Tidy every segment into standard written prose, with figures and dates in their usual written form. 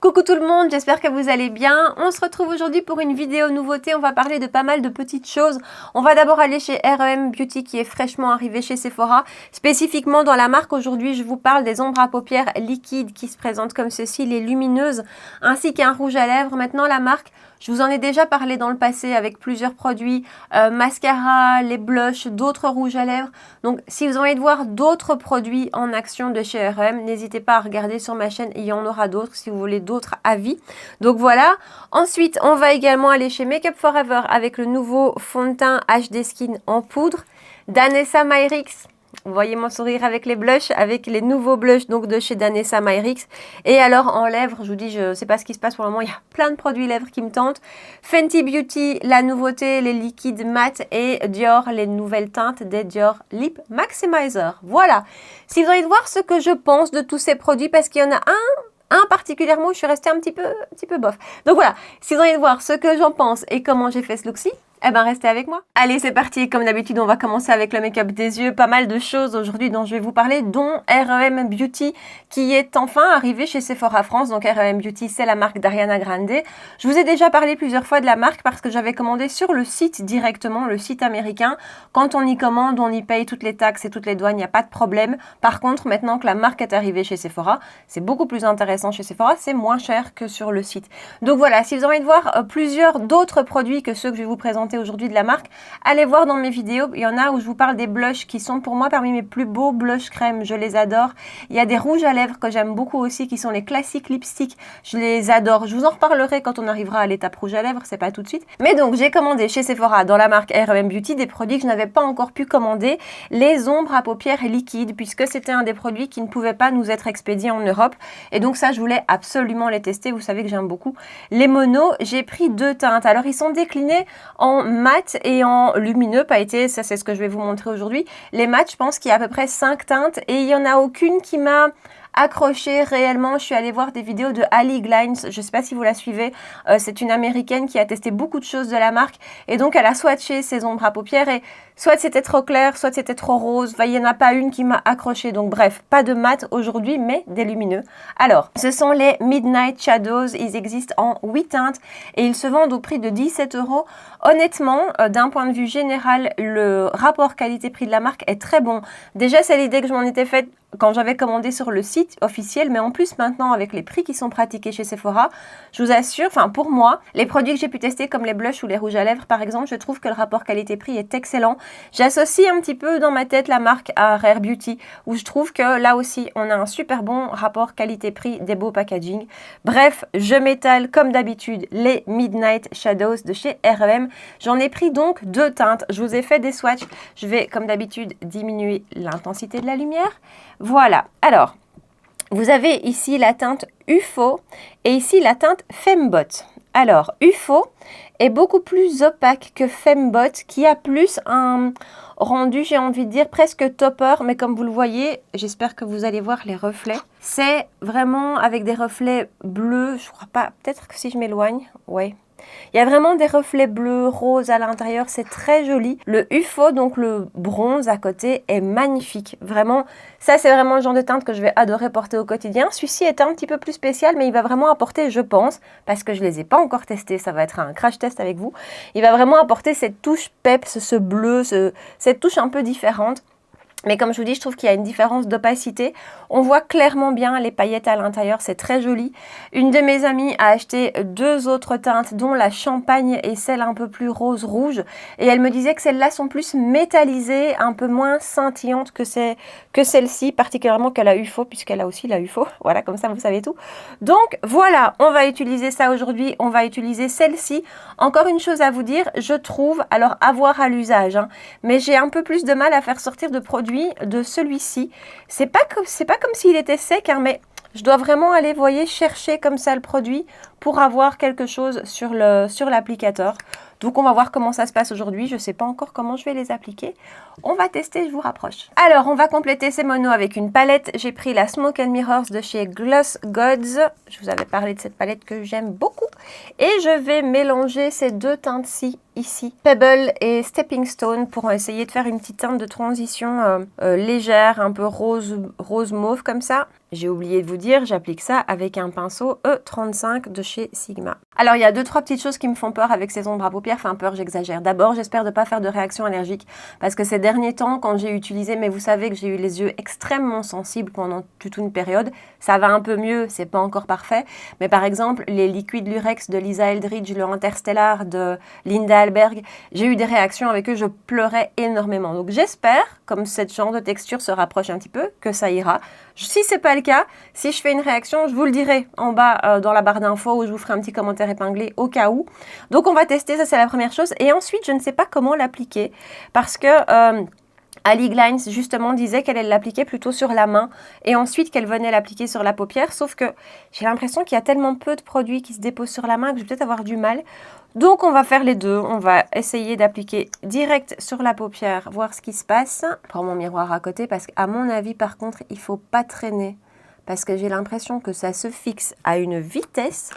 Coucou tout le monde, j'espère que vous allez bien. On se retrouve aujourd'hui pour une vidéo nouveauté. On va parler de pas mal de petites choses. On va d'abord aller chez R.E.M. Beauty qui est fraîchement arrivé chez Sephora. Spécifiquement dans la marque, aujourd'hui je vous parle des ombres à paupières liquides qui se présentent comme ceci, les lumineuses, ainsi qu'un rouge à lèvres. Maintenant la marque, je vous en ai déjà parlé dans le passé avec plusieurs produits, mascara, les blushs, d'autres rouges à lèvres. Donc si vous avez envie de voir d'autres produits en action de chez R.E.M., n'hésitez pas à regarder sur ma chaîne, il y en aura d'autres si vous voulez d'autres avis. Donc voilà. Ensuite, on va également aller chez Make Up For Ever avec le nouveau fond de teint HD Skin en poudre. Danessa Myrix. Vous voyez mon sourire avec les blushs, avec les nouveaux blushs donc de chez Danessa Myrix. Et alors en lèvres, je vous dis, je ne sais pas ce qui se passe pour le moment, il y a plein de produits lèvres qui me tentent. Fenty Beauty, la nouveauté, les liquides mat, et Dior, les nouvelles teintes des Dior Lip Maximizer. Voilà. Si vous avez envie de voir ce que je pense de tous ces produits, parce qu'il y en a un particulièrement où je suis restée un petit peu bof. Donc voilà, si vous avez envie de voir ce que j'en pense et comment j'ai fait ce look-ci, eh ben restez avec moi. Allez, c'est parti. Comme d'habitude, on va commencer avec le make-up des yeux. Pas mal de choses aujourd'hui dont je vais vous parler, dont R.E.M. Beauty qui est enfin arrivé chez Sephora France. Donc R.E.M. Beauty, c'est la marque d'Ariana Grande. Je vous ai déjà parlé plusieurs fois de la marque parce que j'avais commandé sur le site directement, le site américain. Quand on y commande, on y paye toutes les taxes et toutes les douanes, il n'y a pas de problème. Par contre, maintenant que la marque est arrivée chez Sephora, c'est beaucoup plus intéressant chez Sephora, c'est moins cher que sur le site. Donc voilà, si vous avez envie de voir plusieurs d'autres produits que ceux que je vais vous présenter aujourd'hui de la marque, allez voir dans mes vidéos, il y en a où je vous parle des blushs qui sont pour moi parmi mes plus beaux blushs crème, je les adore. Il y a des rouges à lèvres que j'aime beaucoup aussi qui sont les classiques lipsticks, je les adore. Je vous en reparlerai quand on arrivera à l'étape rouge à lèvres, c'est pas tout de suite. Mais donc j'ai commandé chez Sephora dans la marque R.E.M. Beauty des produits que je n'avais pas encore pu commander, les ombres à paupières liquides, puisque c'était un des produits qui ne pouvait pas nous être expédié en Europe. Et donc ça, je voulais absolument les tester, vous savez que j'aime beaucoup les monos. J'ai pris deux teintes, alors ils sont déclinés en mat et en lumineux, pas été, ça c'est ce que je vais vous montrer aujourd'hui. Les mats, je pense qu'il y a à peu près 5 teintes et il n'y en a aucune qui m'a accroché réellement. Je suis allée voir des vidéos de Ali Glines, je ne sais pas si vous la suivez, c'est une américaine qui a testé beaucoup de choses de la marque et donc elle a swatché ses ombres à paupières et soit c'était trop clair, soit c'était trop rose, il n'y en a pas une qui m'a accroché, donc bref, pas de mat aujourd'hui mais des lumineux. Alors, ce sont les Midnight Shadows, ils existent en 8 teintes et ils se vendent au prix de 17 €. Honnêtement, d'un point de vue général, le rapport qualité-prix de la marque est très bon. Déjà, c'est l'idée que je m'en étais faite quand j'avais commandé sur le site officiel, mais en plus maintenant avec les prix qui sont pratiqués chez Sephora, je vous assure, enfin pour moi, les produits que j'ai pu tester comme les blushs ou les rouges à lèvres par exemple, je trouve que le rapport qualité-prix est excellent. J'associe un petit peu dans ma tête la marque à Rare Beauty, où je trouve que là aussi on a un super bon rapport qualité-prix, des beaux packaging. Bref, je m'étale comme d'habitude les Midnight Shadows de chez R.E.M. J'en ai pris donc deux teintes, je vous ai fait des swatchs, je vais comme d'habitude diminuer l'intensité de la lumière. Voilà, alors, vous avez ici la teinte UFO et ici la teinte Fembot. Alors, UFO est beaucoup plus opaque que Fembot qui a plus un rendu, j'ai envie de dire, presque topper. Mais comme vous le voyez, j'espère que vous allez voir les reflets. C'est vraiment avec des reflets bleus, je crois pas, peut-être que si je m'éloigne, ouais. Il y a vraiment des reflets bleus, roses à l'intérieur, c'est très joli. Le UFO, donc le bronze à côté, est magnifique. Vraiment, ça c'est vraiment le genre de teinte que je vais adorer porter au quotidien. Celui-ci est un petit peu plus spécial, mais il va vraiment apporter, je pense, parce que je ne les ai pas encore testés, ça va être un crash test avec vous. Il va vraiment apporter cette touche peps, ce bleu, cette touche un peu différente. Mais comme je vous dis, je trouve qu'il y a une différence d'opacité. On voit clairement bien les paillettes à l'intérieur, c'est très joli. Une de mes amies a acheté deux autres teintes, dont la champagne et celle un peu plus rose-rouge. Et elle me disait que celles-là sont plus métallisées, un peu moins scintillantes que celle-ci, particulièrement que la UFO, puisqu'elle a aussi la UFO. Voilà, comme ça vous savez tout. Donc voilà, on va utiliser ça aujourd'hui, on va utiliser celle-ci. Encore une chose à vous dire, je trouve, alors à voir à l'usage, hein, mais j'ai un peu plus de mal à faire sortir de produits de celui-ci. C'est pas comme s'il était sec, hein, mais je dois vraiment aller, voyez, chercher comme ça le produit pour avoir quelque chose sur l'applicateur. Donc on va voir comment ça se passe aujourd'hui. Je ne sais pas encore comment je vais les appliquer. On va tester, je vous rapproche. Alors on va compléter ces monos avec une palette. J'ai pris la Smoke and Mirrors de chez Gloss Gods. Je vous avais parlé de cette palette que j'aime beaucoup. Et je vais mélanger ces deux teintes-ci ici, Pebble et Stepping Stone, pour essayer de faire une petite teinte de transition légère, un peu rose mauve comme ça. J'ai oublié de vous dire, j'applique ça avec un pinceau E35 de chez Sigma. Alors, il y a 2-3 petites choses qui me font peur avec ces ombres à paupières. Enfin, peur, j'exagère. D'abord, j'espère de ne pas faire de réaction allergique. Parce que ces derniers temps, quand j'ai utilisé, mais vous savez que j'ai eu les yeux extrêmement sensibles pendant toute une période. Ça va un peu mieux, c'est pas encore parfait. Mais par exemple, les liquides Lurex de Lisa Eldridge, le Interstellar de Linda Alberg, j'ai eu des réactions avec eux, je pleurais énormément. Donc, j'espère, comme ce genre de texture se rapproche un petit peu, que ça ira. Si c'est pas le cas, si je fais une réaction, je vous le dirai en bas dans la barre d'infos où je vous ferai un petit commentaire épinglé au cas où. Donc on va tester, ça c'est la première chose. Et ensuite, je ne sais pas comment l'appliquer parce que Ali Glines justement disait qu'elle allait l'appliquer plutôt sur la main et ensuite qu'elle venait l'appliquer sur la paupière. Sauf que j'ai l'impression qu'il y a tellement peu de produits qui se déposent sur la main que je vais peut-être avoir du mal. Donc on va faire les deux, on va essayer d'appliquer direct sur la paupière, voir ce qui se passe. Je prends mon miroir à côté parce qu'à mon avis par contre il ne faut pas traîner parce que j'ai l'impression que ça se fixe à une vitesse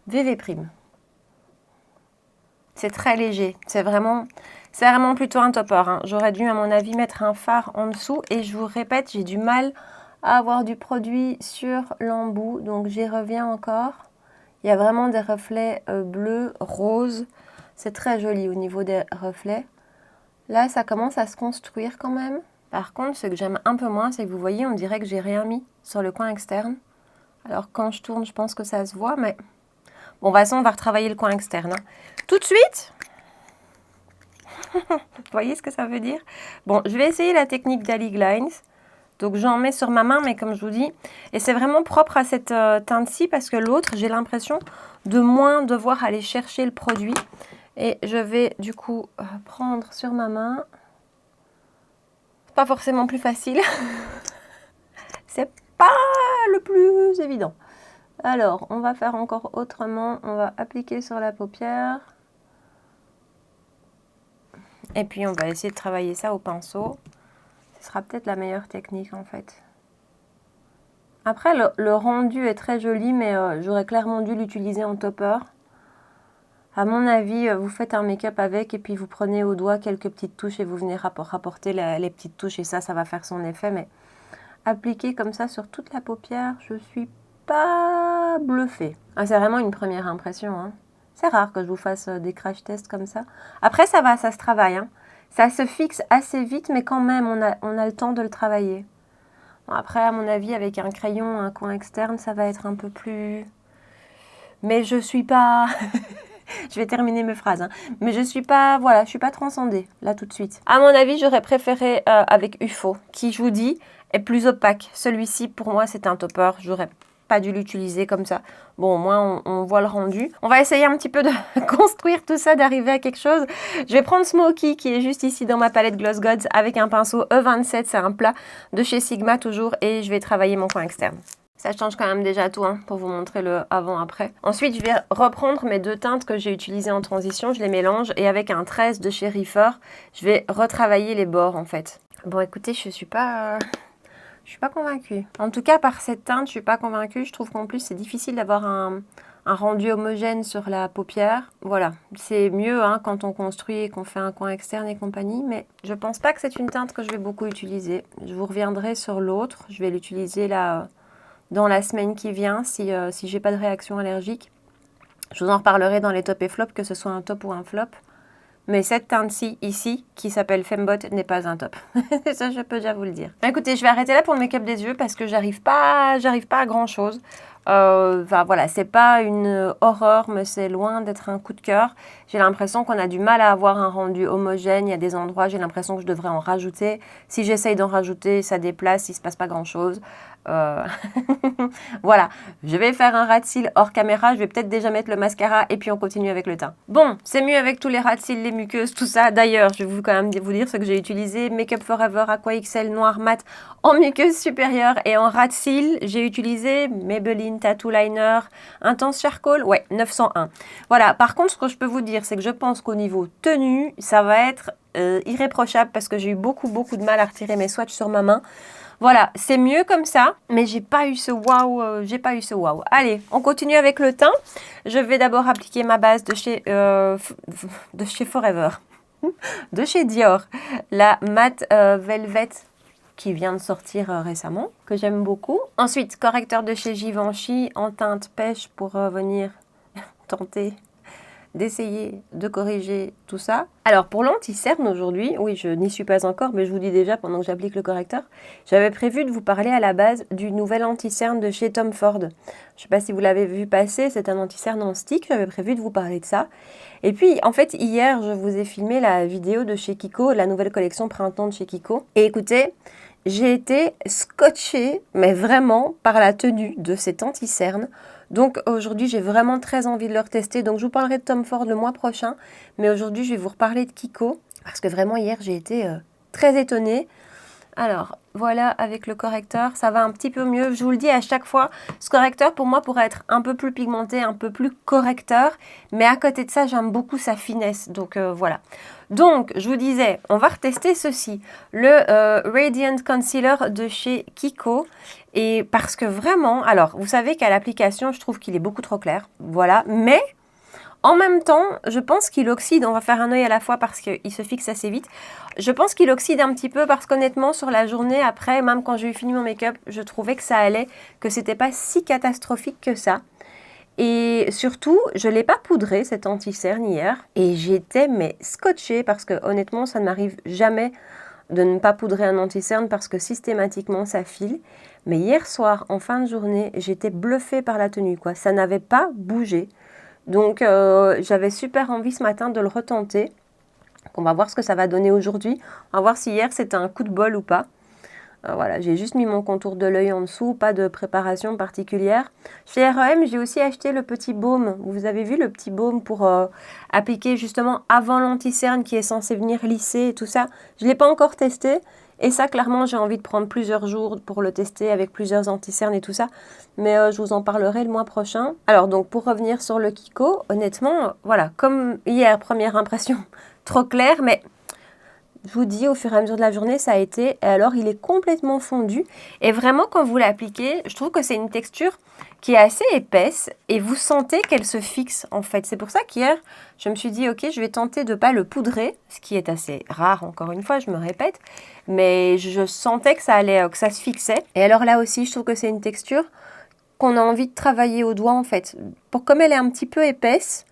VV'. C'est très léger, c'est vraiment plutôt un topper. Hein. J'aurais dû à mon avis mettre un fard en dessous et je vous répète, j'ai du mal à avoir du produit sur l'embout, donc j'y reviens encore. Il y a vraiment des reflets bleus, roses. C'est très joli au niveau des reflets. Là, ça commence à se construire quand même. Par contre, ce que j'aime un peu moins, c'est que vous voyez, on dirait que j'ai rien mis sur le coin externe. Alors, quand je tourne, je pense que ça se voit, mais... Bon, de toute façon, on va retravailler le coin externe. Hein. Tout de suite. Vous voyez ce que ça veut dire? Bon, je vais essayer la technique d'Ali Glines. Donc j'en mets sur ma main, mais comme je vous dis, et c'est vraiment propre à cette teinte-ci parce que l'autre, j'ai l'impression de moins devoir aller chercher le produit. Et je vais du coup prendre sur ma main. C'est pas forcément plus facile. C'est pas le plus évident. Alors, on va faire encore autrement. On va appliquer sur la paupière. Et puis on va essayer de travailler ça au pinceau. Ce sera peut-être la meilleure technique en fait. Après, le rendu est très joli, mais j'aurais clairement dû l'utiliser en topper. À mon avis, vous faites un make-up avec et puis vous prenez au doigt quelques petites touches et vous venez rapporter les petites touches et ça va faire son effet. Mais appliquer comme ça sur toute la paupière, je suis pas bluffée. Ah, c'est vraiment une première impression. Hein. C'est rare que je vous fasse des crash tests comme ça. Après, ça va, ça se travaille. Hein. Ça se fixe assez vite, mais quand même, on a le temps de le travailler. Bon, après, à mon avis, avec un crayon, un coin externe, ça va être un peu plus... Mais je suis pas... je vais terminer mes phrases. Hein. Mais je suis pas... Voilà, je suis pas transcendée, là, tout de suite. À mon avis, j'aurais préféré avec UFO, qui, je vous dis, est plus opaque. Celui-ci, pour moi, c'est un topper. J'aurais pas dû l'utiliser comme ça. Bon, au moins, on voit le rendu. On va essayer un petit peu de construire tout ça, d'arriver à quelque chose. Je vais prendre Smoky, qui est juste ici dans ma palette Gloss Gods, avec un pinceau E27. C'est un plat de chez Sigma, toujours. Et je vais travailler mon coin externe. Ça change quand même déjà tout, hein, pour vous montrer le avant-après. Ensuite, je vais reprendre mes deux teintes que j'ai utilisées en transition. Je les mélange. Et avec un 13 de chez Reefer, je vais retravailler les bords, en fait. Bon, écoutez, je suis pas convaincue. En tout cas, par cette teinte, je suis pas convaincue. Je trouve qu'en plus, c'est difficile d'avoir un rendu homogène sur la paupière. Voilà, c'est mieux hein, quand on construit et qu'on fait un coin externe et compagnie. Mais je pense pas que c'est une teinte que je vais beaucoup utiliser. Je vous reviendrai sur l'autre. Je vais l'utiliser là dans la semaine qui vient si j'ai pas de réaction allergique. Je vous en reparlerai dans les top et flop, que ce soit un top ou un flop. Mais cette teinte-ci, ici, qui s'appelle Fembot, n'est pas un top. Ça, je peux déjà vous le dire. Écoutez, je vais arrêter là pour le make-up des yeux parce que j'arrive pas à grand-chose. Enfin, voilà, c'est pas une horreur, mais c'est loin d'être un coup de cœur. J'ai l'impression qu'on a du mal à avoir un rendu homogène. Il y a des endroits, j'ai l'impression que je devrais en rajouter. Si j'essaye d'en rajouter, ça déplace, il se passe pas grand-chose. Euh, voilà, je vais faire un ras de cils hors caméra, je vais peut-être déjà mettre le mascara et puis on continue avec le teint. Bon, c'est mieux avec tous les ras de cils, les muqueuses, tout ça. D'ailleurs, je vais quand même vous dire ce que j'ai utilisé. Make Up Forever Aqua XL Noir Mat en muqueuse supérieure et en ras de cils. J'ai utilisé Maybelline Tattoo Liner Intense Charcoal, ouais, 901. Voilà, par contre, ce que je peux vous dire, c'est que je pense qu'au niveau tenue, ça va être irréprochable parce que j'ai eu beaucoup de mal à retirer mes swatchs sur ma main. Voilà, c'est mieux comme ça, mais j'ai pas eu ce waouh, j'ai pas eu ce waouh. Allez, on continue avec le teint. Je vais d'abord appliquer ma base de chez Forever, de chez Dior, la Matte Velvet qui vient de sortir récemment, que j'aime beaucoup. Ensuite, correcteur de chez Givenchy en teinte pêche pour venir tenter d'essayer de corriger tout ça. Alors pour l'anti-cerne aujourd'hui, oui je n'y suis pas encore, mais je vous dis déjà pendant que j'applique le correcteur, j'avais prévu de vous parler à la base du nouvel anti-cerne de chez Tom Ford. Je ne sais pas si vous l'avez vu passer, c'est un anti-cerne en stick, j'avais prévu de vous parler de ça. Et puis en fait hier je vous ai filmé la vidéo de chez Kiko, la nouvelle collection printemps de chez Kiko. Et écoutez, j'ai été scotchée, mais vraiment par la tenue de cet anti-cerne. Donc aujourd'hui, j'ai vraiment très envie de le retester. Donc je vous parlerai de Tom Ford le mois prochain. Mais aujourd'hui, je vais vous reparler de Kiko. Parce que vraiment, hier, j'ai été très étonnée. Alors, voilà, avec le correcteur, ça va un petit peu mieux. Je vous le dis à chaque fois, ce correcteur, pour moi, pourrait être un peu plus pigmenté, un peu plus correcteur. Mais à côté de ça, j'aime beaucoup sa finesse. Donc, voilà. Donc, je vous disais, on va retester ceci. Le Radiant Concealer de chez Kiko. Et parce que vraiment, alors, vous savez qu'à l'application, je trouve qu'il est beaucoup trop clair. Voilà, mais en même temps, je pense qu'il oxyde. On va faire un œil à la fois parce qu'il se fixe assez vite. Je pense qu'il oxyde un petit peu parce qu'honnêtement, sur la journée, après, même quand j'ai eu fini mon make-up, je trouvais que ça allait, que c'était pas si catastrophique que ça. Et surtout, je ne l'ai pas poudré, cet anti-cerne hier. Et j'étais, mais scotchée parce que honnêtement, ça ne m'arrive jamais de ne pas poudrer un anti-cerne parce que systématiquement, ça file. Mais hier soir, en fin de journée, j'étais bluffée par la tenue, quoi. Ça n'avait pas bougé. Donc, j'avais super envie ce matin de le retenter. Donc, on va voir ce que ça va donner aujourd'hui. On va voir si hier, c'était un coup de bol ou pas. Voilà, j'ai juste mis mon contour de l'œil en dessous, pas de préparation particulière. Chez R.E.M., j'ai aussi acheté le petit baume. Vous avez vu le petit baume pour appliquer justement avant l'anti-cerne qui est censé venir lisser et tout ça. Je ne l'ai pas encore testé. Et ça, clairement, j'ai envie de prendre plusieurs jours pour le tester avec plusieurs anti-cernes et tout ça. Mais je vous en parlerai le mois prochain. Alors, donc, pour revenir sur le Kiko, honnêtement, voilà, comme hier, première impression, trop clair, mais je vous dis, au fur et à mesure de la journée, ça a été. Et alors, il est complètement fondu. Et vraiment, quand vous l'appliquez, je trouve que c'est une texture qui est assez épaisse. Et vous sentez qu'elle se fixe, en fait. C'est pour ça qu'hier, je me suis dit, ok, je vais tenter de ne pas le poudrer. Ce qui est assez rare, encore une fois, je me répète. Mais je sentais que ça allait, que ça se fixait. Et alors là aussi, je trouve que c'est une texture qu'on a envie de travailler au doigt, en fait. Comme elle est un petit peu épaisse,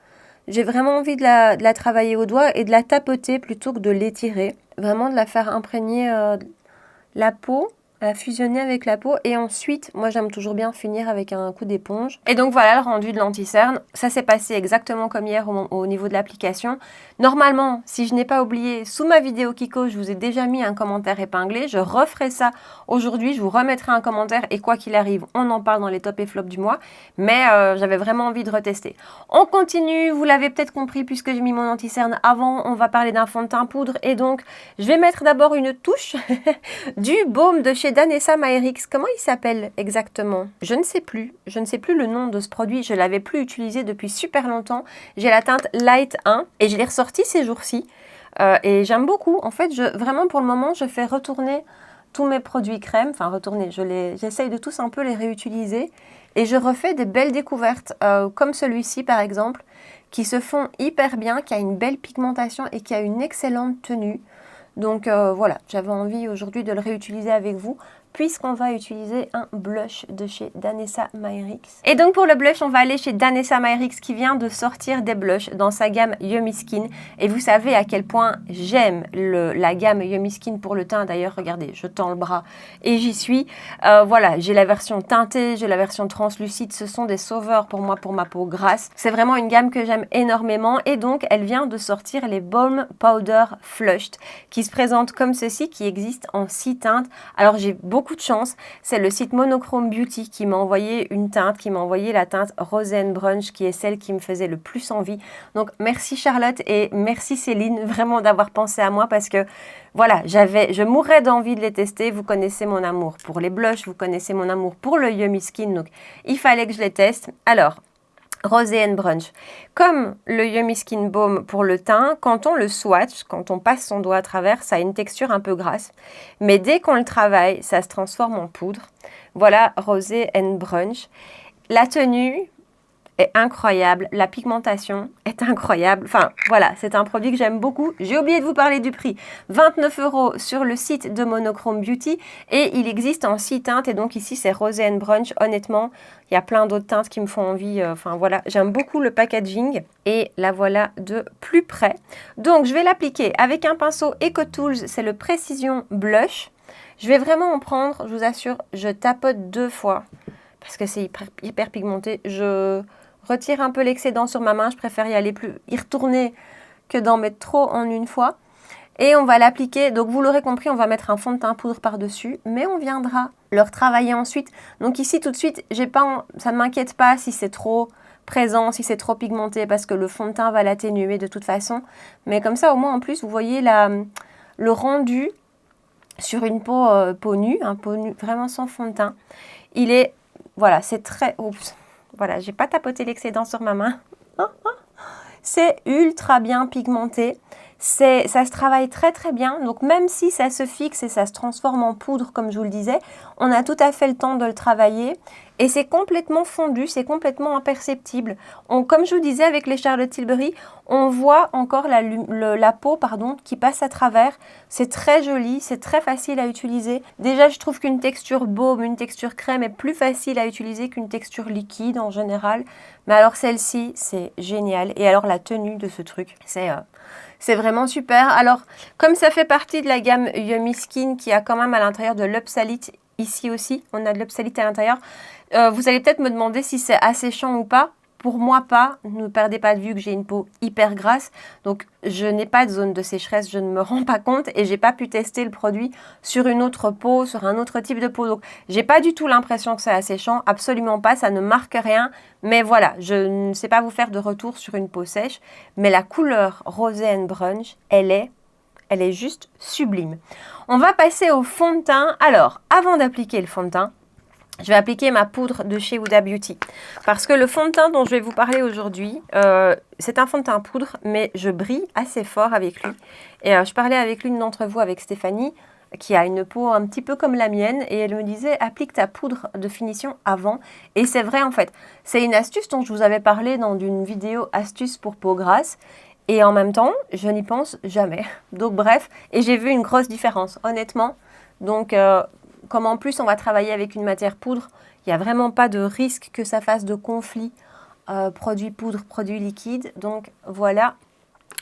j'ai vraiment envie de la travailler au doigt et de la tapoter plutôt que de l'étirer. Vraiment de la faire imprégner la peau, la fusionner avec la peau. Et ensuite, moi j'aime toujours bien finir avec un coup d'éponge. Et donc voilà le rendu de l'anti-cerne. Ça s'est passé exactement comme hier au niveau de l'application. Normalement, si je n'ai pas oublié, sous ma vidéo Kiko, je vous ai déjà mis un commentaire épinglé. Je referai ça aujourd'hui. Je vous remettrai un commentaire et quoi qu'il arrive, on en parle dans les tops et flops du mois. Mais j'avais vraiment envie de retester. On continue, vous l'avez peut-être compris puisque j'ai mis mon anti-cerne avant. On va parler d'un fond de teint poudre et donc je vais mettre d'abord une touche du baume de chez Danessa Myricks. Comment il s'appelle exactement? Je ne sais plus. Je ne sais plus le nom de ce produit. Je ne l'avais plus utilisé depuis super longtemps. J'ai la teinte Light 1 et je l'ai ressorti ces jours-ci. Et j'aime beaucoup. En fait, vraiment pour le moment, je fais retourner tous mes produits crème. Enfin, retourner. J'essaye de tous un peu les réutiliser. Et je refais des belles découvertes, comme celui-ci par exemple, qui se font hyper bien, qui a une belle pigmentation et qui a une excellente tenue. Donc voilà, j'avais envie aujourd'hui de le réutiliser avec vous puisqu'on va utiliser un blush de chez Danessa Myricks. Et donc pour le blush, on va aller chez Danessa Myricks qui vient de sortir des blushs dans sa gamme Yummy Skin. Et vous savez à quel point j'aime la gamme Yummy Skin pour le teint. D'ailleurs, regardez, je tends le bras et j'y suis. Voilà, j'ai la version teintée, j'ai la version translucide. Ce sont des sauveurs pour moi, pour ma peau grasse. C'est vraiment une gamme que j'aime énormément. Et donc, elle vient de sortir les Balm Powder Flushed qui se présentent comme ceci, qui existent en 6 teintes. Alors, j'ai beaucoup beaucoup de chance. C'est le site Monochrome Beauty qui m'a envoyé une teinte, qui m'a envoyé la teinte Rose and Brunch, qui est celle qui me faisait le plus envie. Donc merci Charlotte et merci Céline vraiment d'avoir pensé à moi parce que voilà, je mourrais d'envie de les tester. Vous connaissez mon amour pour les blushs, vous connaissez mon amour pour le Yummy Skin, donc il fallait que je les teste. Alors, Rose and Brunch. Comme le Yummy Skin Balm pour le teint, quand on le swatch, quand on passe son doigt à travers, ça a une texture un peu grasse. Mais dès qu'on le travaille, ça se transforme en poudre. Voilà Rose and Brunch. La tenue est incroyable, la pigmentation est incroyable. Enfin, voilà, c'est un produit que j'aime beaucoup. J'ai oublié de vous parler du prix. 29 € sur le site de Monochrome Beauty et il existe en 6 teintes et donc ici c'est Rose and Brunch. Honnêtement, il y a plein d'autres teintes qui me font envie. Enfin voilà, j'aime beaucoup le packaging et la voilà de plus près. Donc je vais l'appliquer avec un pinceau EcoTools, c'est le Precision Blush. Je vais vraiment en prendre, je vous assure, je tapote 2 fois parce que c'est hyper pigmenté. Je retire un peu l'excédent sur ma main, je préfère y retourner que d'en mettre trop en une fois. Et on va l'appliquer, donc vous l'aurez compris, on va mettre un fond de teint poudre par-dessus, mais on viendra le retravailler ensuite. Donc ici tout de suite, ça ne m'inquiète pas si c'est trop présent, si c'est trop pigmenté, parce que le fond de teint va l'atténuer de toute façon. Mais comme ça, au moins en plus, vous voyez le rendu sur une peau nue, peau nue vraiment sans fond de teint. Il est, voilà, c'est très... Oups. Voilà, j'ai pas tapoté l'excédent sur ma main. C'est ultra bien pigmenté. Ça se travaille très très bien. Donc même si ça se fixe et ça se transforme en poudre, comme je vous le disais, on a tout à fait le temps de le travailler. Et c'est complètement fondu, c'est complètement imperceptible. Comme je vous disais avec les Charlotte Tilbury, on voit encore la peau qui passe à travers. C'est très joli, c'est très facile à utiliser. Déjà, je trouve qu'une texture baume, une texture crème est plus facile à utiliser qu'une texture liquide en général. Mais alors celle-ci, c'est génial. Et alors la tenue de ce truc, c'est vraiment super. Alors, comme ça fait partie de la gamme Yummy Skin qui a quand même à l'intérieur de l'Oxalate, ici aussi, on a de l'Oxalate à l'intérieur. Vous allez peut-être me demander si c'est asséchant ou pas. Pour moi, pas. Ne perdez pas de vue que j'ai une peau hyper grasse. Donc, je n'ai pas de zone de sécheresse. Je ne me rends pas compte et j'ai pas pu tester le produit sur une autre peau, sur un autre type de peau. Donc, j'ai pas du tout l'impression que c'est asséchant. Absolument pas. Ça ne marque rien. Mais voilà, je ne sais pas vous faire de retour sur une peau sèche. Mais la couleur Rose and Brunch, elle est juste sublime. On va passer au fond de teint. Alors, avant d'appliquer le fond de teint, je vais appliquer ma poudre de chez Huda Beauty. Parce que le fond de teint dont je vais vous parler aujourd'hui, c'est un fond de teint poudre, mais je brille assez fort avec lui. Et je parlais avec l'une d'entre vous, avec Stéphanie, qui a une peau un petit peu comme la mienne, et elle me disait, applique ta poudre de finition avant. Et c'est vrai en fait. C'est une astuce dont je vous avais parlé dans une vidéo astuce pour peau grasse. Et en même temps, je n'y pense jamais. Donc bref, et j'ai vu une grosse différence, honnêtement. Donc... comme en plus on va travailler avec une matière poudre, il n'y a vraiment pas de risque que ça fasse de conflit produit poudre, produit liquide. Donc voilà,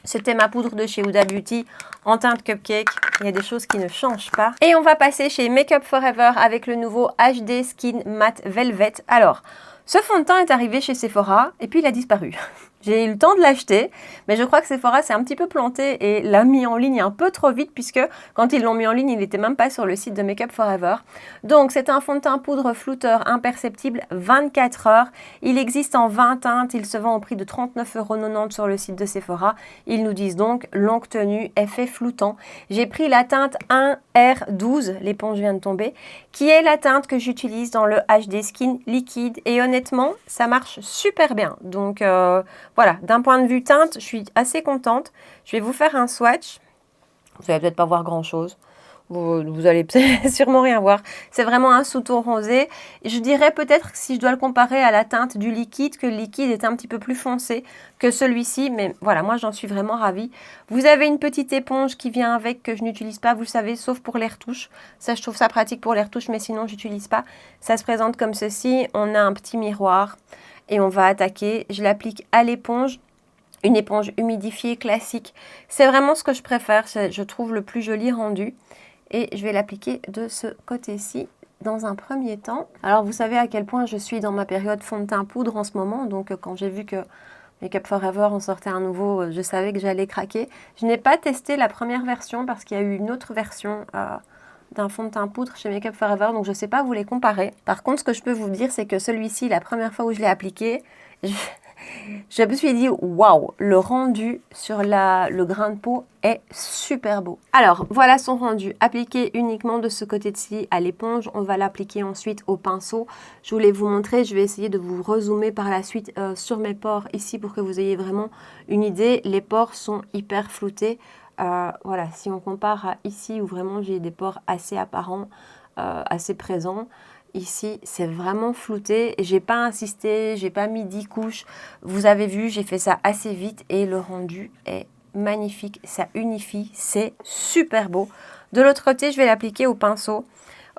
c'était ma poudre de chez Huda Beauty en teinte cupcake. Il y a des choses qui ne changent pas. Et on va passer chez Make Up For Ever avec le nouveau HD Skin Matte Velvet. Alors, ce fond de teint est arrivé chez Sephora et puis il a disparu. J'ai eu le temps de l'acheter, mais je crois que Sephora s'est un petit peu planté et l'a mis en ligne un peu trop vite puisque quand ils l'ont mis en ligne, il n'était même pas sur le site de Make Up For Ever. Donc c'est un fond de teint poudre flouteur imperceptible 24 heures. Il existe en 20 teintes, il se vend au prix de 39,90 € sur le site de Sephora. Ils nous disent donc longue tenue, effet floutant. J'ai pris la teinte 1R12, l'éponge vient de tomber, qui est la teinte que j'utilise dans le HD Skin liquide et honnêtement, ça marche super bien. Donc voilà, d'un point de vue teinte, je suis assez contente. Je vais vous faire un swatch. Vous n'allez peut-être pas voir grand-chose. Vous allez sûrement rien voir. C'est vraiment un sous-ton rosé. Je dirais peut-être que si je dois le comparer à la teinte du liquide, que le liquide est un petit peu plus foncé que celui-ci. Mais voilà, moi j'en suis vraiment ravie. Vous avez une petite éponge qui vient avec que je n'utilise pas, vous le savez, sauf pour les retouches. Ça, je trouve ça pratique pour les retouches, mais sinon, je n'utilise pas. Ça se présente comme ceci. On a un petit miroir. Et on va attaquer, je l'applique à l'éponge, une éponge humidifiée classique. C'est vraiment ce que je préfère, je trouve le plus joli rendu. Et je vais l'appliquer de ce côté-ci dans un premier temps. Alors vous savez à quel point je suis dans ma période fond de teint poudre en ce moment. Donc quand j'ai vu que Make Up For Ever en sortait un nouveau, je savais que j'allais craquer. Je n'ai pas testé la première version parce qu'il y a eu une autre version d'un fond de teint poudre chez Make Up Forever, donc je ne sais pas vous les comparer. Par contre, ce que je peux vous dire, c'est que celui-ci, la première fois où je l'ai appliqué, je me suis dit, waouh, le rendu sur le grain de peau est super beau. Alors, voilà son rendu, appliqué uniquement de ce côté-ci à l'éponge. On va l'appliquer ensuite au pinceau. Je voulais vous montrer, je vais essayer de vous rezoomer par la suite sur mes pores ici pour que vous ayez vraiment une idée. Les pores sont hyper floutés. Voilà, si on compare à ici où vraiment j'ai des pores assez apparents, assez présents, ici c'est vraiment flouté. J'ai pas insisté, j'ai pas mis 10 couches. Vous avez vu, j'ai fait ça assez vite et le rendu est magnifique. Ça unifie, c'est super beau. De l'autre côté, je vais l'appliquer au pinceau.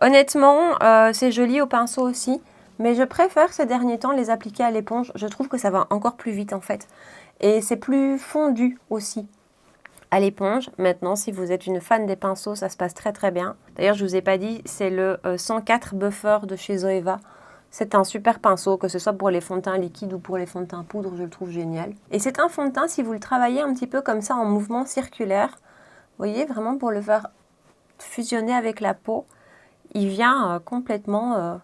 Honnêtement, c'est joli au pinceau aussi, mais je préfère ces derniers temps les appliquer à l'éponge. Je trouve que ça va encore plus vite en fait. Et c'est plus fondu aussi à l'éponge. Maintenant, si vous êtes une fan des pinceaux, ça se passe très très bien. D'ailleurs, je ne vous ai pas dit, c'est le 104 Buffer de chez Zoeva. C'est un super pinceau, que ce soit pour les fonds de teint liquides ou pour les fonds de teint poudre, je le trouve génial. Et c'est un fond de teint, si vous le travaillez un petit peu comme ça en mouvement circulaire, vous voyez, vraiment pour le faire fusionner avec la peau, il vient complètement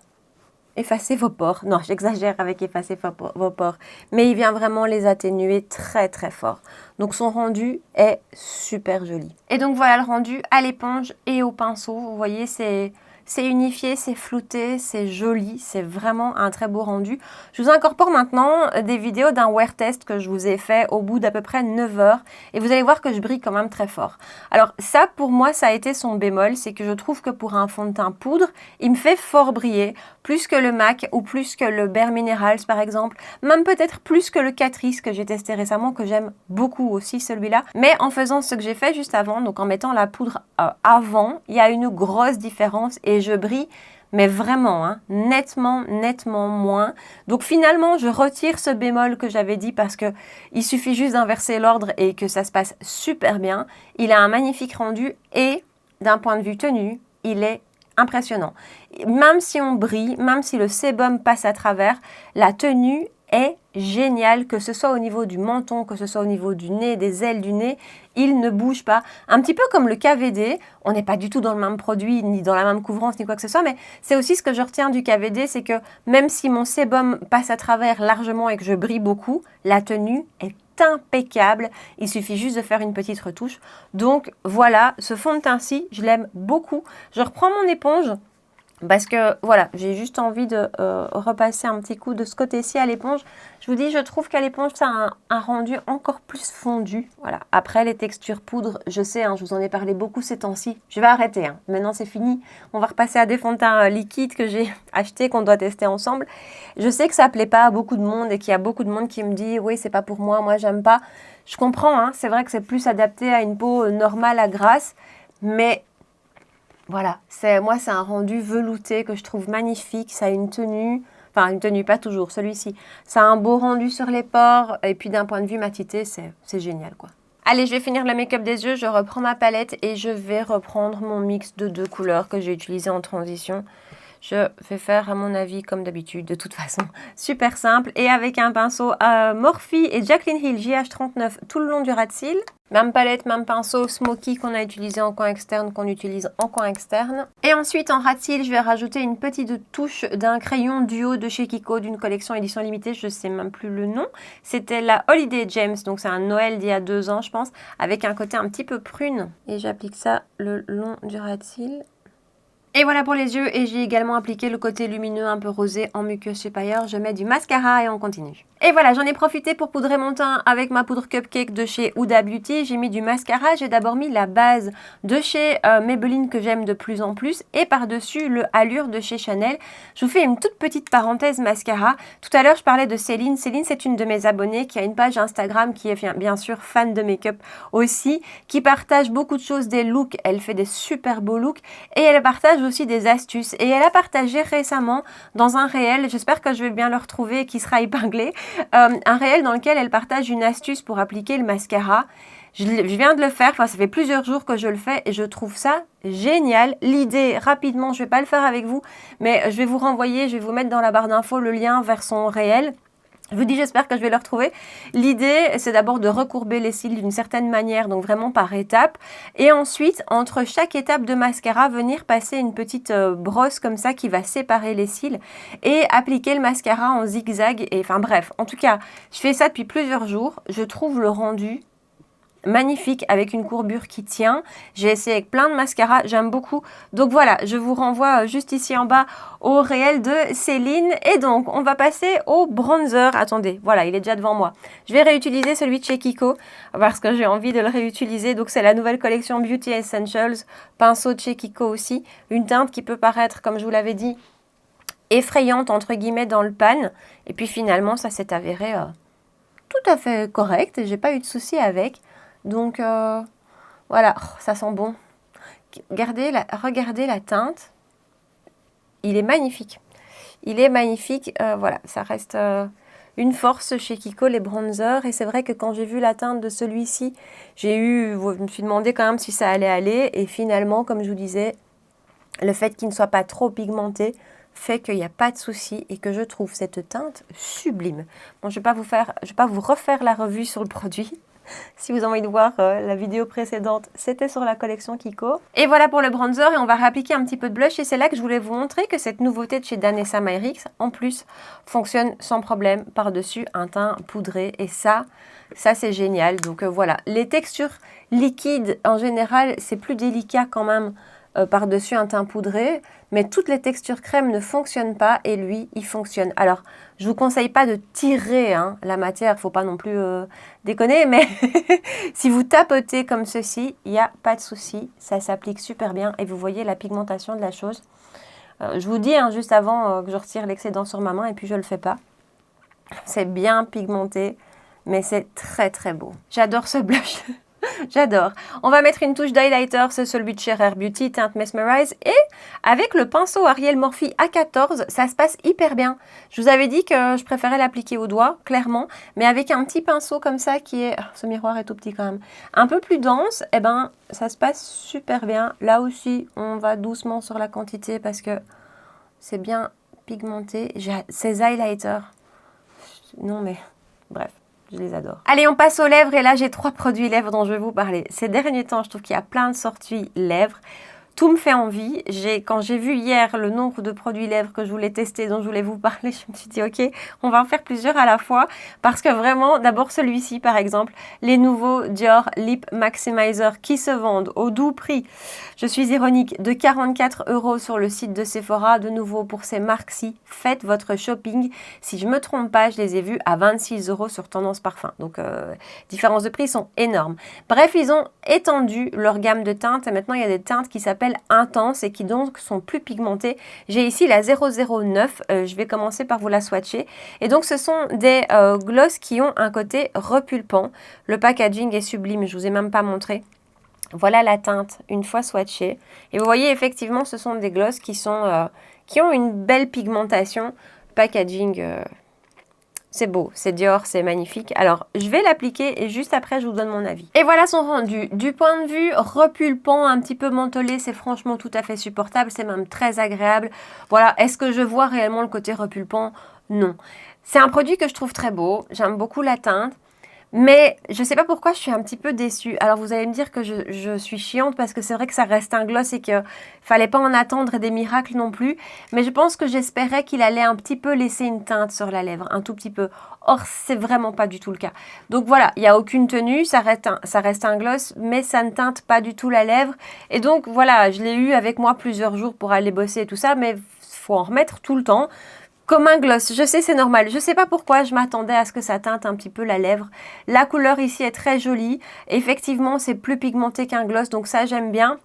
effacer vos pores. Non, j'exagère avec effacer vos pores. Mais il vient vraiment les atténuer très très fort. Donc son rendu est super joli. Et donc voilà le rendu à l'éponge et au pinceau. Vous voyez, c'est unifié, c'est flouté, c'est joli, c'est vraiment un très beau rendu. Je vous incorpore maintenant des vidéos d'un wear test que je vous ai fait au bout d'à peu près 9 heures et vous allez voir que je brille quand même très fort. Alors ça, pour moi, ça a été son bémol, c'est que je trouve que pour un fond de teint poudre, il me fait fort briller, plus que le MAC ou plus que le Bare Minerals par exemple, même peut-être plus que le Catrice que j'ai testé récemment, que j'aime beaucoup aussi celui-là. Mais en faisant ce que j'ai fait juste avant, donc en mettant la poudre avant, il y a une grosse différence et je brille, mais vraiment, hein, nettement moins. Donc finalement, je retire ce bémol que j'avais dit parce que il suffit juste d'inverser l'ordre et que ça se passe super bien. Il a un magnifique rendu et d'un point de vue tenue, il est impressionnant. Même si on brille, même si le sébum passe à travers, la tenue est géniale, que ce soit au niveau du menton, que ce soit au niveau du nez, des ailes du nez, il ne bouge pas. Un petit peu comme le KVD, on n'est pas du tout dans le même produit, ni dans la même couvrance, ni quoi que ce soit, mais c'est aussi ce que je retiens du KVD, c'est que même si mon sébum passe à travers largement et que je brille beaucoup, la tenue est impeccable, il suffit juste de faire une petite retouche. Donc voilà, ce fond de teint-ci, je l'aime beaucoup. Je reprends mon éponge parce que voilà, j'ai juste envie de repasser un petit coup de ce côté-ci à l'éponge. Je vous dis, je trouve qu'à l'éponge, ça a un rendu encore plus fondu. Voilà. Après, les textures poudre, je sais, hein, je vous en ai parlé beaucoup ces temps-ci. Je vais arrêter. Hein. Maintenant, c'est fini. On va repasser à des fonds de teint liquides que j'ai achetés, qu'on doit tester ensemble. Je sais que ça ne plaît pas à beaucoup de monde et qu'il y a beaucoup de monde qui me dit « Oui, c'est pas pour moi j'aime pas ». Je comprends, hein, c'est vrai que c'est plus adapté à une peau normale à grasse, mais voilà, moi c'est un rendu velouté que je trouve magnifique, ça a une tenue, enfin une tenue pas toujours, celui-ci, ça a un beau rendu sur les pores et puis d'un point de vue matité, c'est génial quoi. Allez, je vais finir le make-up des yeux, je reprends ma palette et je vais reprendre mon mix de 2 couleurs que j'ai utilisé en transition. Je vais faire à mon avis comme d'habitude, de toute façon, super simple et avec un pinceau Morphe et Jaclyn Hill JH39 tout le long du ras de cils. Même palette, même pinceau smoky qu'on a utilisé en coin externe, qu'on utilise en coin externe. Et ensuite en ras de cils, je vais rajouter une petite touche d'un crayon duo de chez Kiko d'une collection édition limitée, je sais même plus le nom. C'était la Holiday James, donc c'est un Noël d'il y a 2 ans je pense, avec un côté un petit peu prune. Et j'applique ça le long du ras de cils. Et voilà pour les yeux, et j'ai également appliqué le côté lumineux un peu rosé en muqueuse chez Payer. Je mets du mascara et on continue. Et voilà, j'en ai profité pour poudrer mon teint avec ma poudre Cupcake de chez Huda Beauty. J'ai mis du mascara, j'ai d'abord mis la base de chez Maybelline que j'aime de plus en plus, et par-dessus le Allure de chez Chanel. Je vous fais une toute petite parenthèse mascara. Tout à l'heure, je parlais de Céline. Céline, c'est une de mes abonnées qui a une page Instagram qui est bien sûr fan de make-up aussi, qui partage beaucoup de choses, des looks. Elle fait des super beaux looks et elle partage aussi des astuces. Et elle a partagé récemment dans un réel, j'espère que je vais bien le retrouver et qui sera épinglé, un réel dans lequel elle partage une astuce pour appliquer le mascara. Je viens de le faire, enfin ça fait plusieurs jours que je le fais et je trouve ça génial. L'idée, rapidement, je ne vais pas le faire avec vous, mais je vais vous renvoyer, je vais vous mettre dans la barre d'infos le lien vers son réel. Je vous dis, j'espère que je vais le retrouver. L'idée, c'est d'abord de recourber les cils d'une certaine manière, donc vraiment par étapes. Et ensuite, entre chaque étape de mascara, venir passer une petite brosse comme ça qui va séparer les cils et appliquer le mascara en zigzag. Et enfin bref, en tout cas, je fais ça depuis plusieurs jours. Je trouve le rendu magnifique avec une courbure qui tient. J'ai essayé avec plein de mascaras, j'aime beaucoup. Donc voilà, je vous renvoie juste ici en bas au réel de Céline. Et donc, on va passer au bronzer. Attendez, voilà, il est déjà devant moi. Je vais réutiliser celui de chez Kiko parce que j'ai envie de le réutiliser. Donc, c'est la nouvelle collection Beauty Essentials. Pinceau de chez Kiko aussi. Une teinte qui peut paraître, comme je vous l'avais dit, effrayante entre guillemets dans le pan. Et puis finalement, ça s'est avéré tout à fait correct. Et j'ai pas eu de soucis avec. Donc, voilà, oh, ça sent bon. Regardez la teinte. Il est magnifique. Il est magnifique. Voilà, ça reste une force chez Kiko, les bronzers. Et c'est vrai que quand j'ai vu la teinte de celui-ci, je me suis demandé quand même si ça allait aller. Et finalement, comme je vous disais, le fait qu'il ne soit pas trop pigmenté fait qu'il n'y a pas de souci et que je trouve cette teinte sublime. Bon, je ne vais pas vous refaire la revue sur le produit. Si vous avez envie de voir la vidéo précédente, c'était sur la collection Kiko. Et voilà pour le bronzer et on va réappliquer un petit peu de blush. Et c'est là que je voulais vous montrer que cette nouveauté de chez Danessa Myrix, en plus, fonctionne sans problème par-dessus un teint poudré. Et ça c'est génial. Donc voilà, les textures liquides en général, c'est plus délicat quand même par-dessus un teint poudré, mais toutes les textures crème ne fonctionnent pas et lui, il fonctionne. Alors, je vous conseille pas de tirer la matière, faut pas non plus déconner, mais si vous tapotez comme ceci, il n'y a pas de souci, ça s'applique super bien et vous voyez la pigmentation de la chose. Je vous dis juste avant que je retire l'excédent sur ma main et puis je le fais pas. C'est bien pigmenté, mais c'est très très beau. J'adore ce blush. J'adore. On va mettre une touche d'highlighter, c'est celui de chez Rare Beauty, teinte Mesmerize. Et avec le pinceau Ariel Morphe A14, ça se passe hyper bien. Je vous avais dit que je préférais l'appliquer au doigt, clairement. Mais avec un petit pinceau comme ça qui est... ce miroir est tout petit quand même. Un peu plus dense, eh ben, ça se passe super bien. Là aussi, on va doucement sur la quantité parce que c'est bien pigmenté. Ces highlighters. Non mais... bref. Je les adore. Allez, on passe aux lèvres et là, j'ai 3 produits lèvres dont je vais vous parler. Ces derniers temps, je trouve qu'il y a plein de sorties lèvres. Tout me fait envie. Quand j'ai vu hier le nombre de produits lèvres que je voulais tester, dont je voulais vous parler, je me suis dit, ok, on va en faire plusieurs à la fois. Parce que vraiment, d'abord celui-ci, par exemple, les nouveaux Dior Lip Maximizer qui se vendent au doux prix, je suis ironique, de 44 € sur le site de Sephora. De nouveau, pour ces marques-ci, faites votre shopping. Si je ne me trompe pas, je les ai vus à 26 € sur Tendance Parfum. Donc, différences de prix sont énormes. Bref, ils ont étendu leur gamme de teintes et maintenant, il y a des teintes qui s'appellent intenses et qui donc sont plus pigmentées. J'ai ici la 009, je vais commencer par vous la swatcher. Et donc ce sont des gloss qui ont un côté repulpant. Le packaging est sublime, je vous ai même pas montré. Voilà la teinte une fois swatchée. Et vous voyez effectivement ce sont des gloss qui ont une belle pigmentation. Packaging... c'est beau, c'est Dior, c'est magnifique. Alors, je vais l'appliquer et juste après, je vous donne mon avis. Et voilà son rendu. Du point de vue repulpant, un petit peu mentholé, c'est franchement tout à fait supportable. C'est même très agréable. Voilà, est-ce que je vois réellement le côté repulpant? Non. C'est un produit que je trouve très beau. J'aime beaucoup la teinte. Mais je ne sais pas pourquoi je suis un petit peu déçue. Alors vous allez me dire que je suis chiante parce que c'est vrai que ça reste un gloss et qu'il ne fallait pas en attendre des miracles non plus. Mais je pense que j'espérais qu'il allait un petit peu laisser une teinte sur la lèvre, un tout petit peu. Or, c'est vraiment pas du tout le cas. Donc voilà, il n'y a aucune tenue, ça reste un gloss, mais ça ne teinte pas du tout la lèvre. Et donc voilà, je l'ai eu avec moi plusieurs jours pour aller bosser et tout ça, mais il faut en remettre tout le temps. Comme un gloss, je sais, c'est normal. Je sais pas pourquoi je m'attendais à ce que ça teinte un petit peu la lèvre. La couleur ici est très jolie. Effectivement, c'est plus pigmenté qu'un gloss, donc ça, j'aime bien.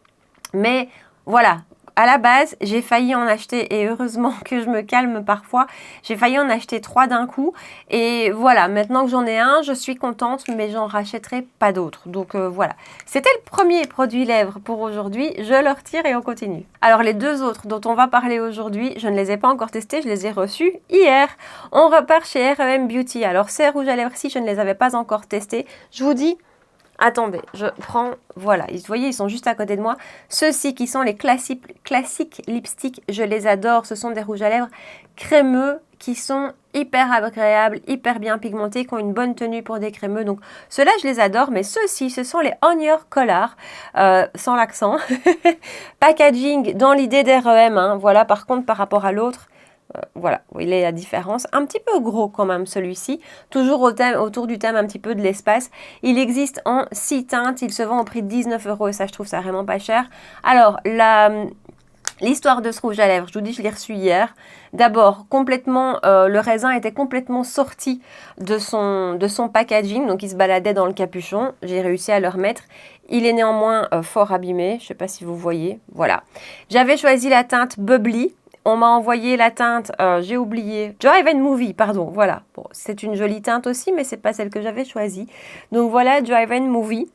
Mais voilà, à la base, j'ai failli en acheter, et heureusement que je me calme parfois, j'ai failli en acheter 3 d'un coup. Et voilà, maintenant que j'en ai un, je suis contente, mais j'en rachèterai pas d'autres. Donc voilà, c'était le premier produit lèvres pour aujourd'hui. Je le retire et on continue. Alors les 2 autres dont on va parler aujourd'hui, je ne les ai pas encore testés, je les ai reçus hier. On repart chez R.E.M. Beauty. Alors ces rouges à lèvres-ci, je ne les avais pas encore testés. Je vous dis... Attendez, je prends, voilà, vous voyez, ils sont juste à côté de moi. Ceux-ci qui sont les classiques lipsticks, je les adore. Ce sont des rouges à lèvres crémeux qui sont hyper agréables, hyper bien pigmentés, qui ont une bonne tenue pour des crémeux. Donc ceux-là, je les adore, mais ceux-ci, ce sont les On Your Color, sans l'accent. Packaging dans l'idée d'REM, hein. Voilà, par contre, par rapport à l'autre, voilà, il est la différence. Un petit peu gros quand même celui-ci, toujours autour du thème un petit peu de l'espace. Il existe en 6 teintes, il se vend au prix de 19 € et ça je trouve ça vraiment pas cher. Alors l'histoire de ce rouge à lèvres, je vous dis, je l'ai reçu hier. D'abord, complètement, le raisin était complètement sorti de son packaging, donc il se baladait dans le capuchon. J'ai réussi à le remettre. Il est néanmoins fort abîmé, je ne sais pas si vous voyez, voilà. J'avais choisi la teinte Bubbly. On m'a envoyé la teinte, j'ai oublié, Drive and Movie, pardon, voilà. Bon, c'est une jolie teinte aussi, mais c'est pas celle que j'avais choisie. Donc voilà, Drive and Movie.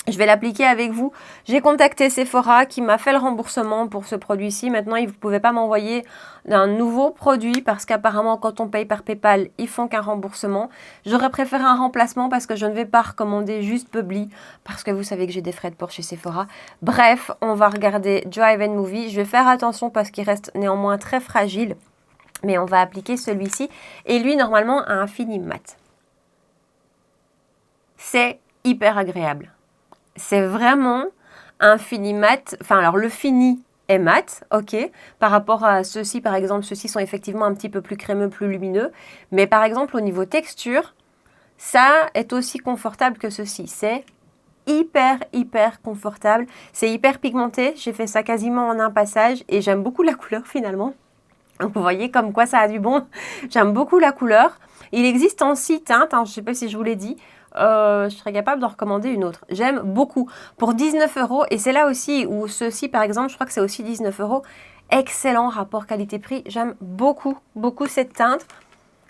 Je vais l'appliquer avec vous. J'ai contacté Sephora qui m'a fait le remboursement pour ce produit-ci. Maintenant, ils ne pouvaient pas m'envoyer un nouveau produit parce qu'apparemment, quand on paye par PayPal, ils font qu'un remboursement. J'aurais préféré un remplacement parce que je ne vais pas recommander juste Bubbly parce que vous savez que j'ai des frais de port chez Sephora. Bref, on va regarder Drive and Movie. Je vais faire attention parce qu'il reste néanmoins très fragile. Mais on va appliquer celui-ci. Et lui, normalement, a un fini mat. C'est hyper agréable. C'est vraiment un fini mat. Enfin, alors le fini est mat, ok. Par rapport à ceux-ci, par exemple, ceux-ci sont effectivement un petit peu plus crémeux, plus lumineux. Mais par exemple, au niveau texture, ça est aussi confortable que ceci. C'est hyper confortable. C'est hyper pigmenté. J'ai fait ça quasiment en un passage et j'aime beaucoup la couleur finalement. Donc vous voyez comme quoi ça a du bon. J'aime beaucoup la couleur. Il existe en 6 teintes, hein, je ne sais pas si je vous l'ai dit. Je serais capable d'en recommander une autre. J'aime beaucoup. Pour 19 € et c'est là aussi où ceci par exemple, je crois que c'est aussi 19 €. Excellent rapport qualité-prix. J'aime beaucoup cette teinte.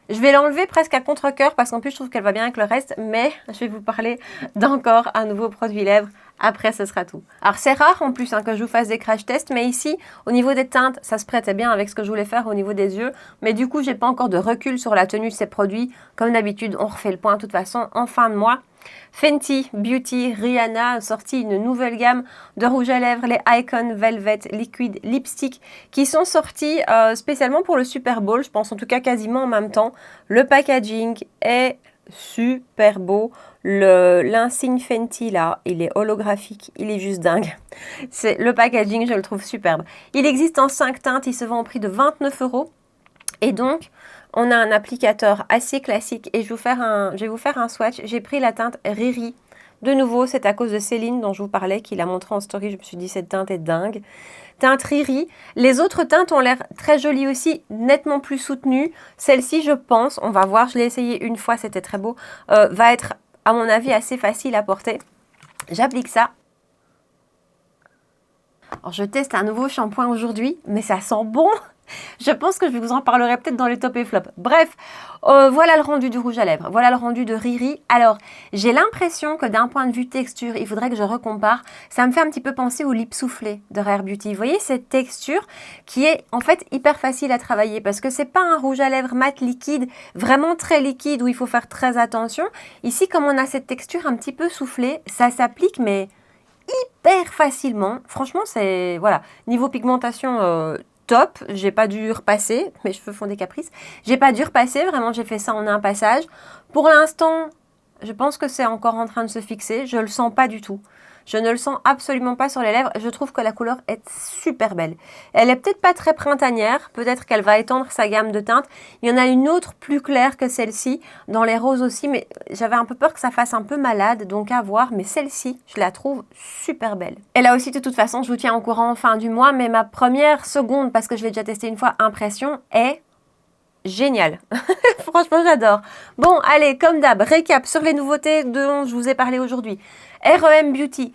Je vais l'enlever presque à contre-cœur parce qu'en plus je trouve qu'elle va bien avec le reste, mais je vais vous parler d'encore un nouveau produit lèvres. Après, ce sera tout. Alors, c'est rare en plus que je vous fasse des crash tests, mais ici, au niveau des teintes, ça se prêtait bien avec ce que je voulais faire au niveau des yeux. Mais du coup, j'ai pas encore de recul sur la tenue de ces produits. Comme d'habitude, on refait le point de toute façon en fin de mois. Fenty Beauty Rihanna a sorti une nouvelle gamme de rouge à lèvres, les Icon Velvet Liquid Lipstick, qui sont sortis spécialement pour le Super Bowl, je pense en tout cas quasiment en même temps. Le packaging est super beau. L'insigne Fenty là, il est holographique, il est juste dingue. C'est le packaging, je le trouve superbe. Il existe en 5 teintes, il se vend au prix de 29 € et donc on a un applicateur assez classique et je vais vous faire un swatch. J'ai pris la teinte Riri. De nouveau, c'est à cause de Céline dont je vous parlais, qui l'a montré en story. Je me suis dit, cette teinte est dingue. Teinte Riri. Les autres teintes ont l'air très jolies aussi, nettement plus soutenues. Celle-ci, je pense, on va voir, je l'ai essayé une fois, c'était très beau, va être, à mon avis, assez facile à porter. J'applique ça. Alors, je teste un nouveau shampoing aujourd'hui, mais ça sent bon. Je pense que je vous en parlerai peut-être dans les top et flop. Bref, voilà le rendu du rouge à lèvres. Voilà le rendu de Riri. Alors, j'ai l'impression que d'un point de vue texture, il faudrait que je recompare. Ça me fait un petit peu penser au lip soufflé de Rare Beauty. Vous voyez cette texture qui est en fait hyper facile à travailler parce que c'est pas un rouge à lèvres mat liquide, vraiment très liquide où il faut faire très attention. Ici, comme on a cette texture un petit peu soufflée, ça s'applique mais hyper facilement. Franchement, c'est... Voilà. Niveau pigmentation... top, j'ai pas dû repasser, mes cheveux font des caprices, j'ai pas dû repasser, vraiment j'ai fait ça en un passage. Pour l'instant, je pense que c'est encore en train de se fixer, je le sens pas du tout. Je ne le sens absolument pas sur les lèvres, je trouve que la couleur est super belle. Elle est peut-être pas très printanière, peut-être qu'elle va étendre sa gamme de teintes. Il y en a une autre plus claire que celle-ci, dans les roses aussi, mais j'avais un peu peur que ça fasse un peu malade, donc à voir. Mais celle-ci, je la trouve super belle. Et là aussi, de toute façon, je vous tiens au courant en fin du mois, mais ma première seconde, parce que je l'ai déjà testé une fois, impression est... génial. Franchement, j'adore. Bon, allez, comme d'hab, récap sur les nouveautés dont je vous ai parlé aujourd'hui. REM Beauty.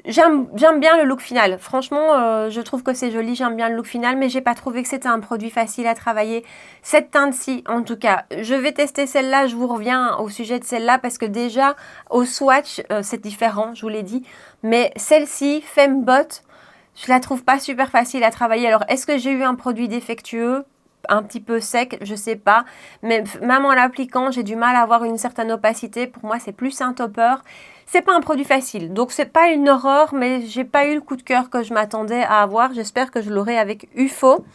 J'aime bien le look final. Franchement, je trouve que c'est joli. J'aime bien le look final, mais j'ai pas trouvé que c'était un produit facile à travailler. Cette teinte-ci, en tout cas, je vais tester celle-là. Je vous reviens au sujet de celle-là parce que déjà, au swatch, c'est différent, je vous l'ai dit. Mais celle-ci, Fembot, je la trouve pas super facile à travailler. Alors, est-ce que j'ai eu un produit défectueux ? Un petit peu sec, je sais pas, mais même en l'appliquant, j'ai du mal à avoir une certaine opacité. Pour moi, c'est plus un topper. C'est pas un produit facile, donc c'est pas une horreur, mais j'ai pas eu le coup de cœur que je m'attendais à avoir. J'espère que je l'aurai avec UFO.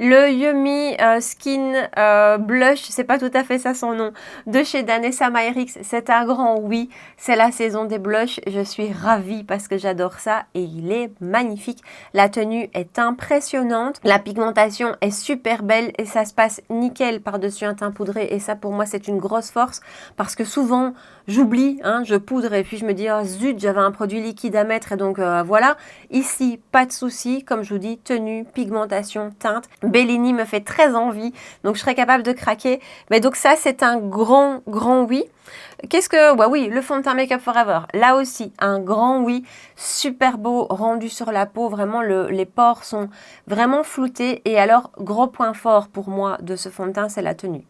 Le Yummy Skin Blush, c'est pas tout à fait ça son nom, de chez Danessa Myrix, c'est un grand oui. C'est la saison des blushs, je suis ravie parce que j'adore ça et il est magnifique. La tenue est impressionnante, la pigmentation est super belle et ça se passe nickel par-dessus un teint poudré. Et ça pour moi c'est une grosse force parce que souvent j'oublie, hein, je poudre et puis je me dis oh zut, j'avais un produit liquide à mettre et donc voilà. Ici, pas de souci, comme je vous dis, tenue, pigmentation, teinte. Bellini me fait très envie, donc je serais capable de craquer. Mais donc ça, c'est un grand oui. Qu'est-ce que... Bah oui, le fond de teint Make Up Forever. Là aussi, un grand oui. Super beau, rendu sur la peau. Vraiment, les pores sont vraiment floutés. Et alors, gros point fort pour moi de ce fond de teint, c'est la tenue.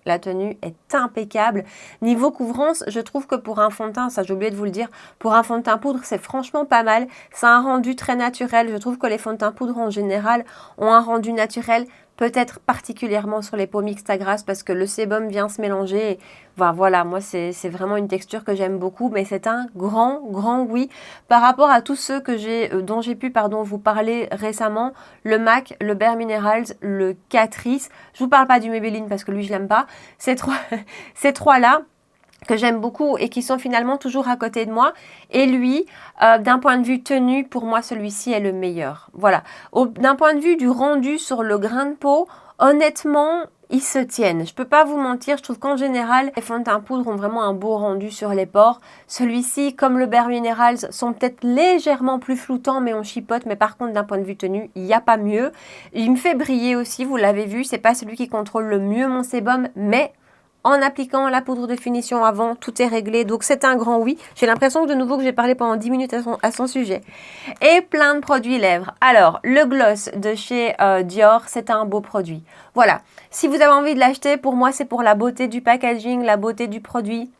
La tenue est impeccable. Niveau couvrance, je trouve que pour un fond de teint, ça j'ai oublié de vous le dire, pour un fond de teint poudre, c'est franchement pas mal. C'est un rendu très naturel. Je trouve que les fonds de teint poudre en général ont un rendu naturel, peut-être particulièrement sur les peaux mixtes à grasse parce que le sébum vient se mélanger. Et voilà, moi c'est vraiment une texture que j'aime beaucoup, mais c'est un grand oui. Par rapport à tous ceux que dont j'ai pu vous parler récemment, le MAC, le Bare Minerals, le Catrice, je vous parle pas du Maybelline parce que lui je l'aime pas, ces trois-là, que j'aime beaucoup et qui sont finalement toujours à côté de moi. Et lui, d'un point de vue tenue, pour moi, celui-ci est le meilleur. Voilà. D'un point de vue du rendu sur le grain de peau, honnêtement, ils se tiennent. Je peux pas vous mentir, je trouve qu'en général, les fonds de teint poudre ont vraiment un beau rendu sur les pores. Celui-ci, comme le Bare Minerals, sont peut-être légèrement plus floutants, mais on chipote. Mais par contre, d'un point de vue tenue, il n'y a pas mieux. Il me fait briller aussi, vous l'avez vu. C'est pas celui qui contrôle le mieux mon sébum, mais... en appliquant la poudre de finition avant, tout est réglé. Donc c'est un grand oui. J'ai l'impression de nouveau que j'ai parlé pendant 10 minutes à son sujet. Et plein de produits lèvres. Alors, le gloss de chez Dior, c'est un beau produit. Voilà. Si vous avez envie de l'acheter, pour moi, c'est pour la beauté du packaging, la beauté du produit.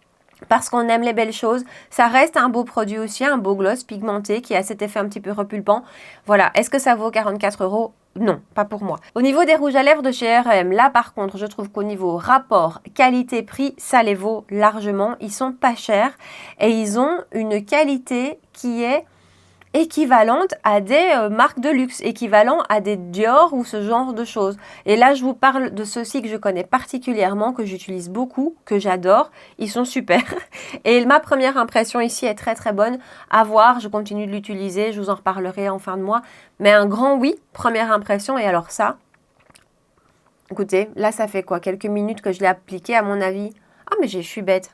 Parce qu'on aime les belles choses. Ça reste un beau produit aussi, un beau gloss pigmenté qui a cet effet un petit peu repulpant. Voilà. Est-ce que ça vaut 44 €? Non, pas pour moi. Au niveau des rouges à lèvres de chez R&M, là par contre, je trouve qu'au niveau rapport qualité-prix, ça les vaut largement. Ils sont pas chers et ils ont une qualité qui est équivalente à des marques de luxe, équivalent à des Dior ou ce genre de choses. Et là, je vous parle de ceux-ci que je connais particulièrement, que j'utilise beaucoup, que j'adore. Ils sont super. Et ma première impression ici est très très bonne. À voir, je continue de l'utiliser, je vous en reparlerai en fin de mois. Mais un grand oui, première impression. Et alors ça, écoutez, là ça fait quoi? Quelques minutes que je l'ai appliqué à mon avis. Ah mais je suis bête.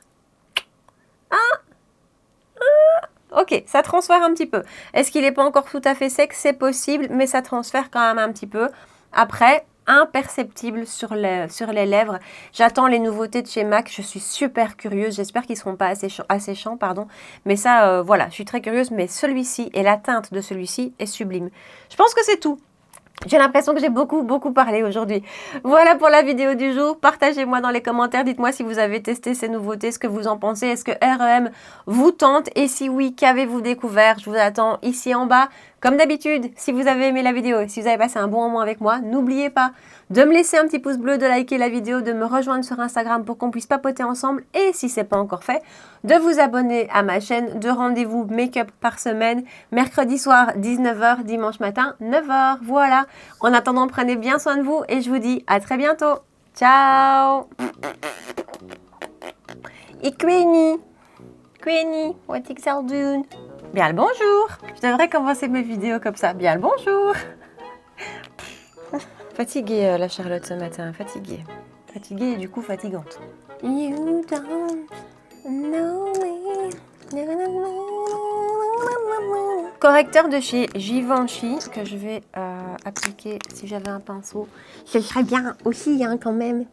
Ok, ça transfère un petit peu. Est-ce qu'il n'est pas encore tout à fait sec? C'est possible, mais ça transfère quand même un petit peu. Après, imperceptible sur les lèvres. J'attends les nouveautés de chez MAC. Je suis super curieuse. J'espère qu'ils ne seront pas asséchants, pardon. Mais ça, voilà, je suis très curieuse. Mais celui-ci et la teinte de celui-ci est sublime. Je pense que c'est tout. J'ai l'impression que j'ai beaucoup parlé aujourd'hui. Voilà pour la vidéo du jour. Partagez-moi dans les commentaires. Dites-moi si vous avez testé ces nouveautés, ce que vous en pensez. Est-ce que R&M vous tente? Et si oui, qu'avez-vous découvert? Je vous attends ici en bas. Comme d'habitude, si vous avez aimé la vidéo et si vous avez passé un bon moment avec moi, n'oubliez pas de me laisser un petit pouce bleu, de liker la vidéo, de me rejoindre sur Instagram pour qu'on puisse papoter ensemble. Et si ce n'est pas encore fait, de vous abonner à ma chaîne de rendez-vous make-up par semaine. Mercredi soir, 19 h, dimanche matin, 9 h. Voilà. En attendant, prenez bien soin de vous et je vous dis à très bientôt. Ciao. Ik weet niet. What ik zal doen. Bien le bonjour. Je devrais commencer mes vidéos comme ça. Bien le bonjour. Fatiguée la Charlotte ce matin. Fatiguée. Fatiguée et du coup fatigante. You don't know me. Correcteur de chez Givenchy que je vais appliquer si j'avais un pinceau. Ce serait bien aussi hein, quand même.